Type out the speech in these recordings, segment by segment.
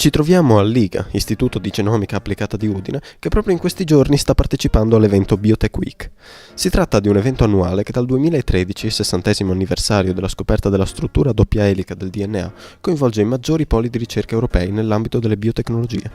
Ci troviamo all'IGA, Istituto di Genomica Applicata di Udine, che proprio in questi giorni sta partecipando all'evento Biotech Week. Si tratta di un evento annuale che dal 2013, 60° anniversario della scoperta della struttura a doppia elica del DNA, coinvolge i maggiori poli di ricerca europei nell'ambito delle biotecnologie.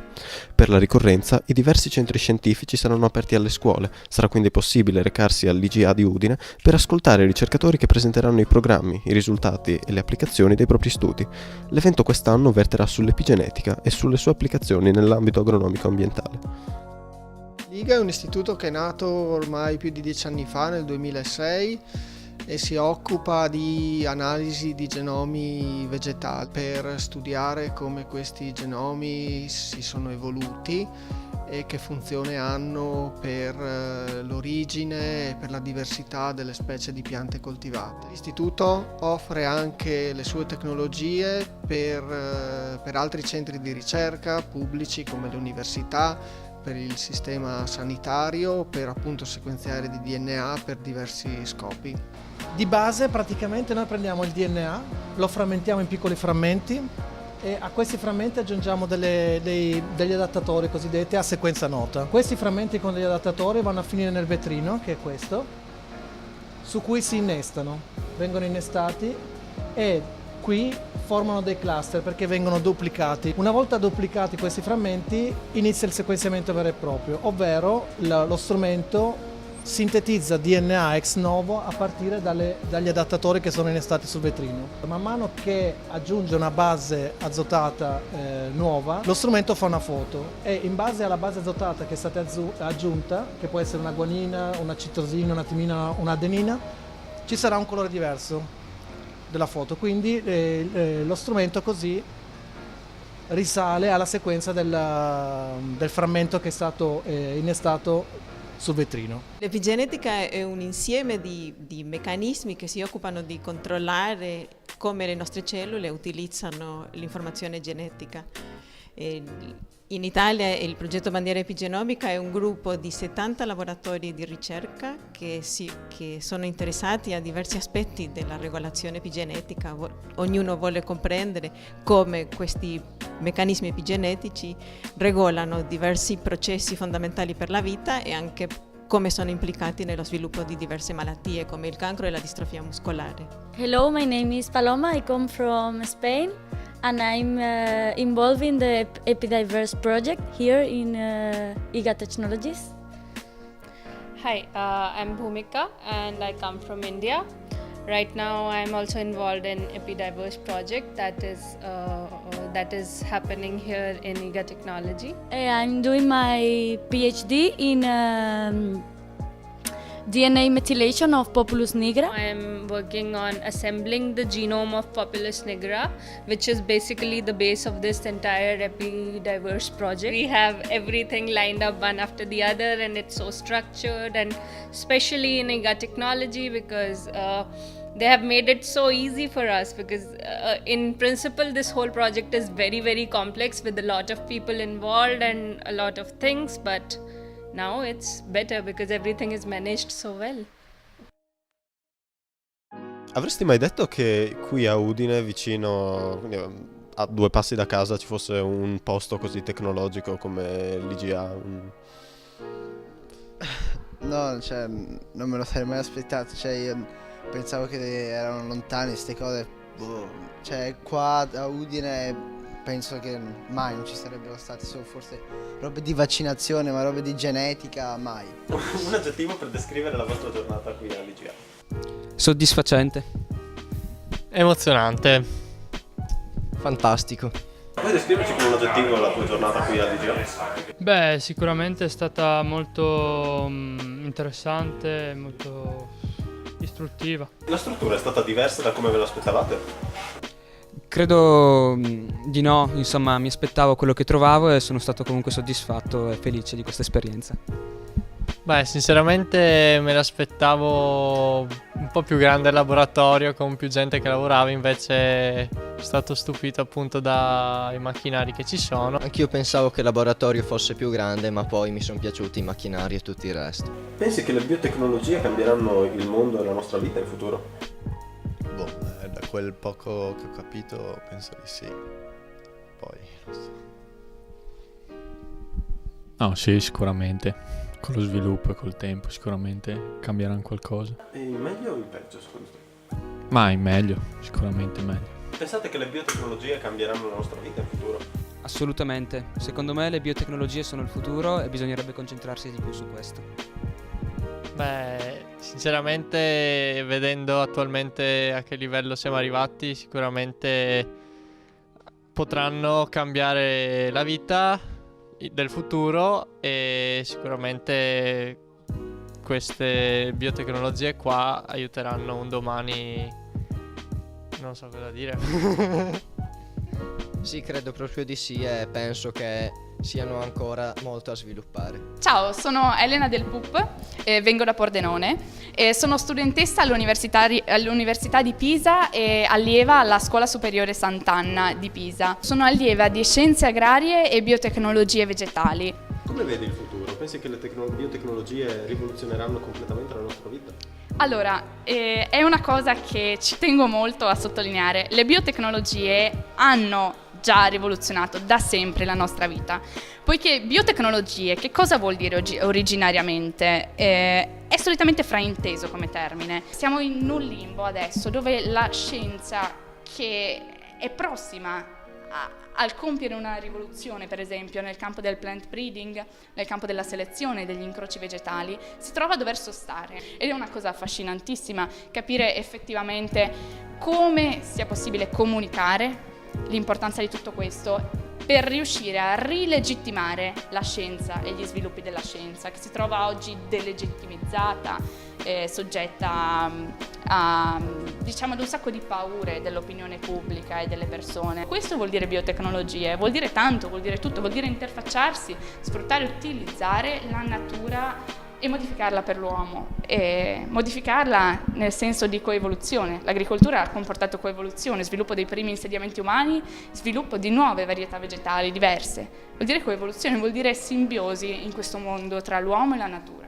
Per la ricorrenza, i diversi centri scientifici saranno aperti alle scuole, sarà quindi possibile recarsi all'IGA di Udine per ascoltare i ricercatori che presenteranno i programmi, i risultati e le applicazioni dei propri studi. L'evento quest'anno verterà sull'epigenetica e sulle sue applicazioni nell'ambito agronomico ambientale. L'IGA è un istituto che è nato ormai più di 10 anni fa, nel 2006, e si occupa di analisi di genomi vegetali per studiare come questi genomi si sono evoluti e che funzione hanno per l'origine e per la diversità delle specie di piante coltivate. L'istituto offre anche le sue tecnologie per altri centri di ricerca pubblici come le università, per il sistema sanitario, per appunto sequenziare di DNA per diversi scopi. Di base praticamente noi prendiamo il DNA, lo frammentiamo in piccoli frammenti e a questi frammenti aggiungiamo degli adattatori cosiddetti a sequenza nota. Questi frammenti con degli adattatori vanno a finire nel vetrino, che è questo, su cui si innestano, vengono innestati e qui formano dei cluster perché vengono duplicati. Una volta duplicati questi frammenti inizia il sequenziamento vero e proprio, ovvero lo strumento sintetizza DNA ex novo a partire dagli adattatori che sono innestati sul vetrino. Man mano che aggiunge una base azotata nuova, lo strumento fa una foto e in base alla base azotata che è stata aggiunta, che può essere una guanina, una citosina, una timina, un'adenina, ci sarà un colore diverso della foto, quindi lo strumento così risale alla sequenza del frammento che è stato innestato sul vetrino. L'epigenetica è un insieme di meccanismi che si occupano di controllare come le nostre cellule utilizzano l'informazione genetica. In Italia il progetto Bandiera Epigenomica è un gruppo di 70 laboratori di ricerca che sono interessati a diversi aspetti della regolazione epigenetica. Ognuno vuole comprendere come questi meccanismi epigenetici regolano diversi processi fondamentali per la vita e anche come sono implicati nello sviluppo di diverse malattie come il cancro e la distrofia muscolare. Hello, my name is Paloma. I come from Spain and I'm involved in the EpiDiverse project here in IGA Technologies. Hi, I'm Bhumika and I come from India. Right now I'm also involved in EpiDiverse project that is happening here in IGA Technology. I'm doing my PhD in DNA methylation of Populus nigra. I'm working on assembling the genome of Populus nigra, which is basically the base of this entire EpiDiverse project. We have everything lined up one after the other and it's so structured, and especially in IGA Technology because they have made it so easy for us because in principle this whole project is very, very complex with a lot of people involved and a lot of things, but now it's better because everything is managed so well. Avresti mai detto che qui a Udine, vicino, quindi a 2 passi da casa, ci fosse un posto così tecnologico come l'IGA? No, cioè, non me lo sarei mai aspettato, cioè io pensavo che erano lontane queste cose, cioè qua a Udine penso che mai non ci sarebbero state, solo forse robe di vaccinazione, ma robe di genetica mai. Un aggettivo per descrivere la vostra giornata qui all'IGA? Soddisfacente. Emozionante. Fantastico. Puoi descriverci con un aggettivo la tua giornata qui all'IGA? Beh, sicuramente è stata molto interessante, molto istruttiva. La struttura è stata diversa da come ve l'aspettavate? Credo di no, insomma mi aspettavo quello che trovavo e sono stato comunque soddisfatto e felice di questa esperienza. Beh, sinceramente me l'aspettavo un po' più grande il laboratorio con più gente che lavorava, invece sono stato stupito appunto dai macchinari che ci sono. Anch'io pensavo che il laboratorio fosse più grande, ma poi mi sono piaciuti i macchinari e tutto il resto. Pensi che le biotecnologie cambieranno il mondo e la nostra vita in futuro? Da quel poco che ho capito penso di sì. Poi non so. No, sì, sicuramente. Con lo sviluppo e col tempo sicuramente cambieranno qualcosa. E in meglio o in peggio secondo te? Ma in meglio, sicuramente meglio. Pensate che le biotecnologie cambieranno la nostra vita in futuro? Assolutamente. Secondo me le biotecnologie sono il futuro e bisognerebbe concentrarsi di più su questo. Beh, sinceramente, vedendo attualmente a che livello siamo arrivati, sicuramente potranno cambiare la vita del futuro e sicuramente queste biotecnologie qua aiuteranno un domani, non so cosa dire. Sì, credo proprio di sì e penso che siano ancora molto a sviluppare. Ciao, sono Elena del PUP, vengo da Pordenone e sono studentessa all'Università di Pisa e allieva alla Scuola Superiore Sant'Anna di Pisa. Sono allieva di Scienze Agrarie e Biotecnologie Vegetali. Come vedi il futuro? Pensi che le biotecnologie rivoluzioneranno completamente la nostra vita? Allora, è una cosa che ci tengo molto a sottolineare. Le biotecnologie hanno già rivoluzionato da sempre la nostra vita, poiché biotecnologie, che cosa vuol dire originariamente? È solitamente frainteso come termine. Siamo in un limbo adesso dove la scienza, che è prossima al compiere una rivoluzione, per esempio nel campo del plant breeding, nel campo della selezione degli incroci vegetali, si trova a dover sostare. Ed è una cosa affascinantissima capire effettivamente come sia possibile comunicare l'importanza di tutto questo per riuscire a rilegittimare la scienza e gli sviluppi della scienza, che si trova oggi delegittimizzata, soggetta diciamo ad un sacco di paure dell'opinione pubblica e delle persone. Questo vuol dire biotecnologie, vuol dire tanto, vuol dire tutto, vuol dire interfacciarsi, sfruttare e utilizzare la natura e modificarla per l'uomo, e modificarla nel senso di coevoluzione. L'agricoltura ha comportato coevoluzione, sviluppo dei primi insediamenti umani, sviluppo di nuove varietà vegetali diverse. Vuol dire coevoluzione, vuol dire simbiosi in questo mondo tra l'uomo e la natura.